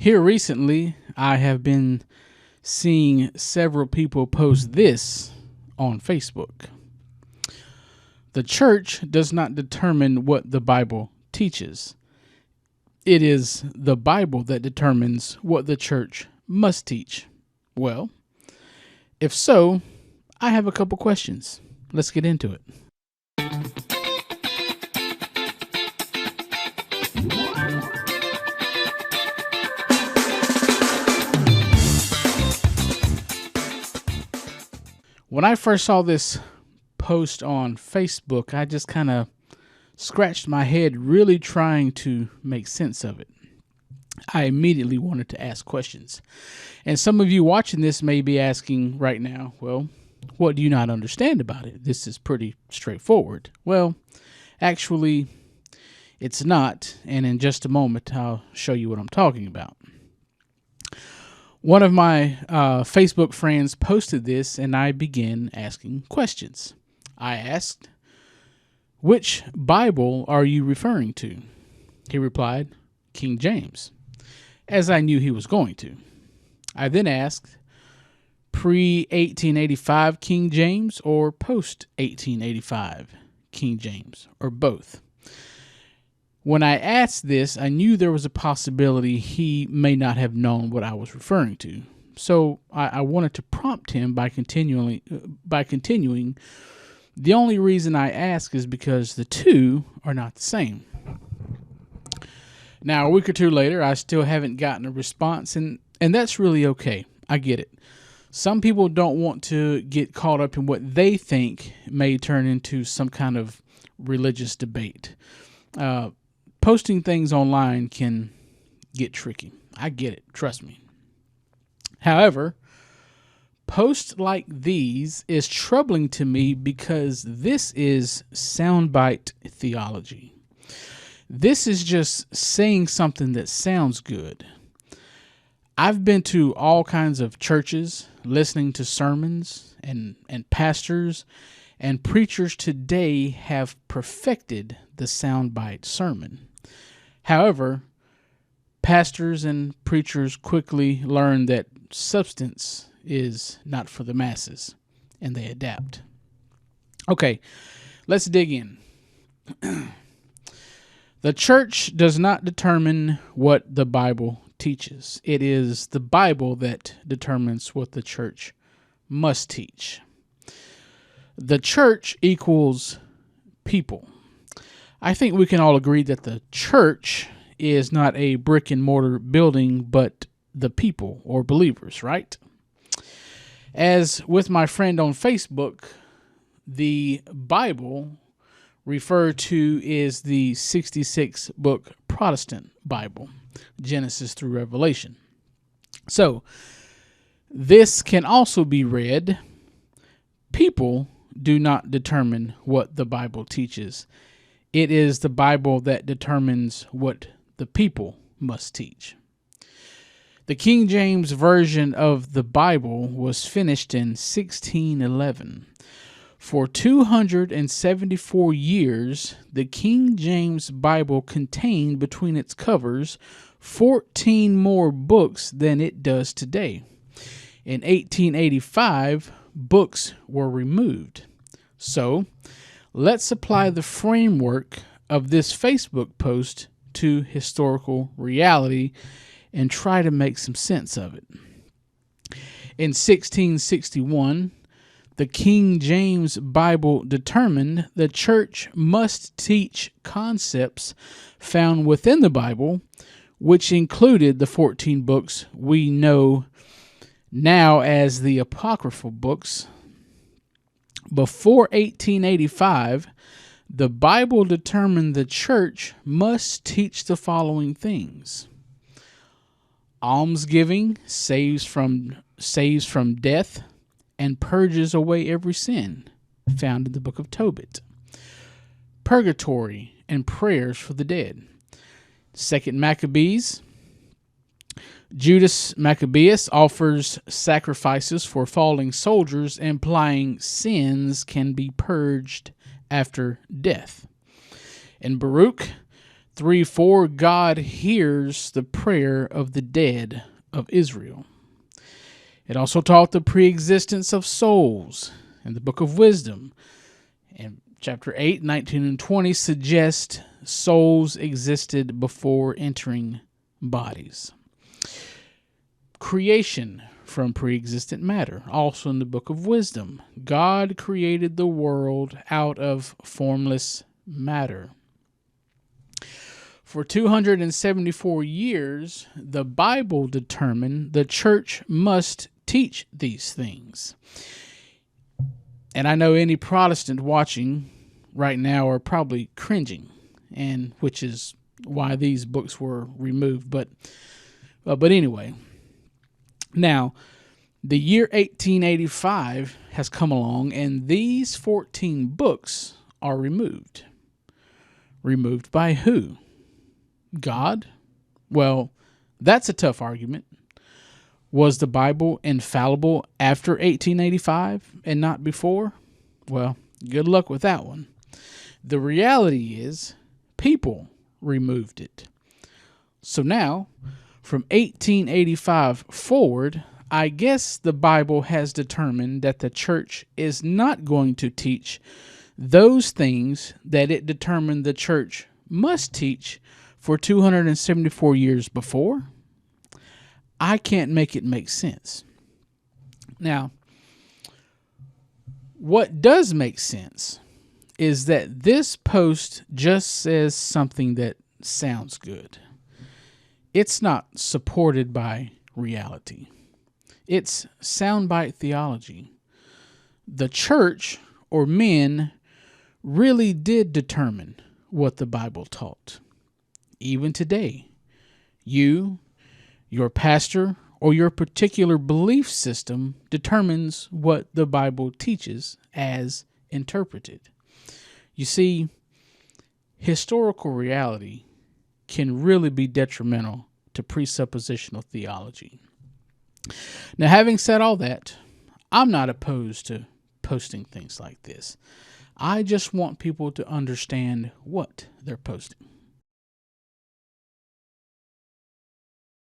Here recently, I have been seeing several people post this on Facebook. The church does not determine what the Bible teaches. It is the Bible that determines what the church must teach. Well, if so, I have a couple questions. Let's get into it. When I first saw this post on Facebook, I just kind of scratched my head, really trying to make sense of it. I immediately wanted to ask questions. And some of you watching this may be asking right now, well, what do you not understand about it? This is pretty straightforward. Well, actually, it's not. And in just a moment, I'll show you what I'm talking about. One of my Facebook friends posted this, and I began asking questions. I asked, "Which Bible are you referring to?" He replied, "King James," as I knew he was going to. I then asked, pre-1885 King James or post-1885 King James, or both? When I asked this, I knew there was a possibility he may not have known what I was referring to. So I wanted to prompt him by continuing. The only reason I ask is because the two are not the same. Now, a week or two later, I still haven't gotten a response, and that's really okay. I get it. Some people don't want to get caught up in what they think may turn into some kind of religious debate. Posting things online can get tricky. I get it. Trust me. However, posts like these is troubling to me because this is soundbite theology. This is just saying something that sounds good. I've been to all kinds of churches, listening to sermons, and pastors and preachers today have perfected the soundbite sermon. However, pastors and preachers quickly learn that substance is not for the masses, and they adapt. Okay, let's dig in. The church does not determine what the Bible teaches. It is the Bible that determines what the church must teach. The church equals people. I think we can all agree that the church is not a brick and mortar building, but the people or believers, right? As with my friend on Facebook, the Bible referred to is the 66-book Protestant Bible, Genesis through Revelation. So, this can also be read, people do not determine what the Bible teaches. It is the Bible that determines what the people must teach. The King James Version of the Bible was finished in 1611. For 274 years, the King James Bible contained between its covers 14 more books than it does today. In 1885, books were removed. So, let's apply the framework of this Facebook post to historical reality and try to make some sense of it. In 1661, the King James Bible determined the church must teach concepts found within the Bible, which included the 14 books we know now as the apocryphal books. Before 1885, the Bible determined the church must teach the following things: almsgiving saves from death and purges away every sin, found in the book of Tobit. Purgatory and prayers for the dead. Second Maccabees. Judas Maccabeus offers sacrifices for falling soldiers, implying sins can be purged after death. In Baruch, 3:4, God hears the prayer of the dead of Israel. It also taught the preexistence of souls in the Book of Wisdom. And chapter 8, 19 and 20 suggest souls existed before entering bodies. Creation from pre-existent matter, also in the Book of Wisdom. God created the world out of formless matter. For 274 years, the Bible determined the church must teach these things. And I know any Protestant watching right now are probably cringing, and which is why these books were removed. But anyway, now the year 1885 has come along, and these 14 books are removed. Removed by who? God? Well, that's a tough argument. Was the Bible infallible after 1885 and not before? Well, good luck with that one. The reality is, people removed it. So now, from 1885 forward, I guess the Bible has determined that the church is not going to teach those things that it determined the church must teach for 274 years before. I can't make it make sense. Now, what does make sense is that this post just says something that sounds good. It's not supported by reality. It's soundbite theology. The church, or men, really did determine what the Bible taught. Even today, you, your pastor, or your particular belief system determines what the Bible teaches as interpreted. You see, historical reality can really be detrimental to presuppositional theology. Now, having said all that, I'm not opposed to posting things like this. I just want people to understand what they're posting.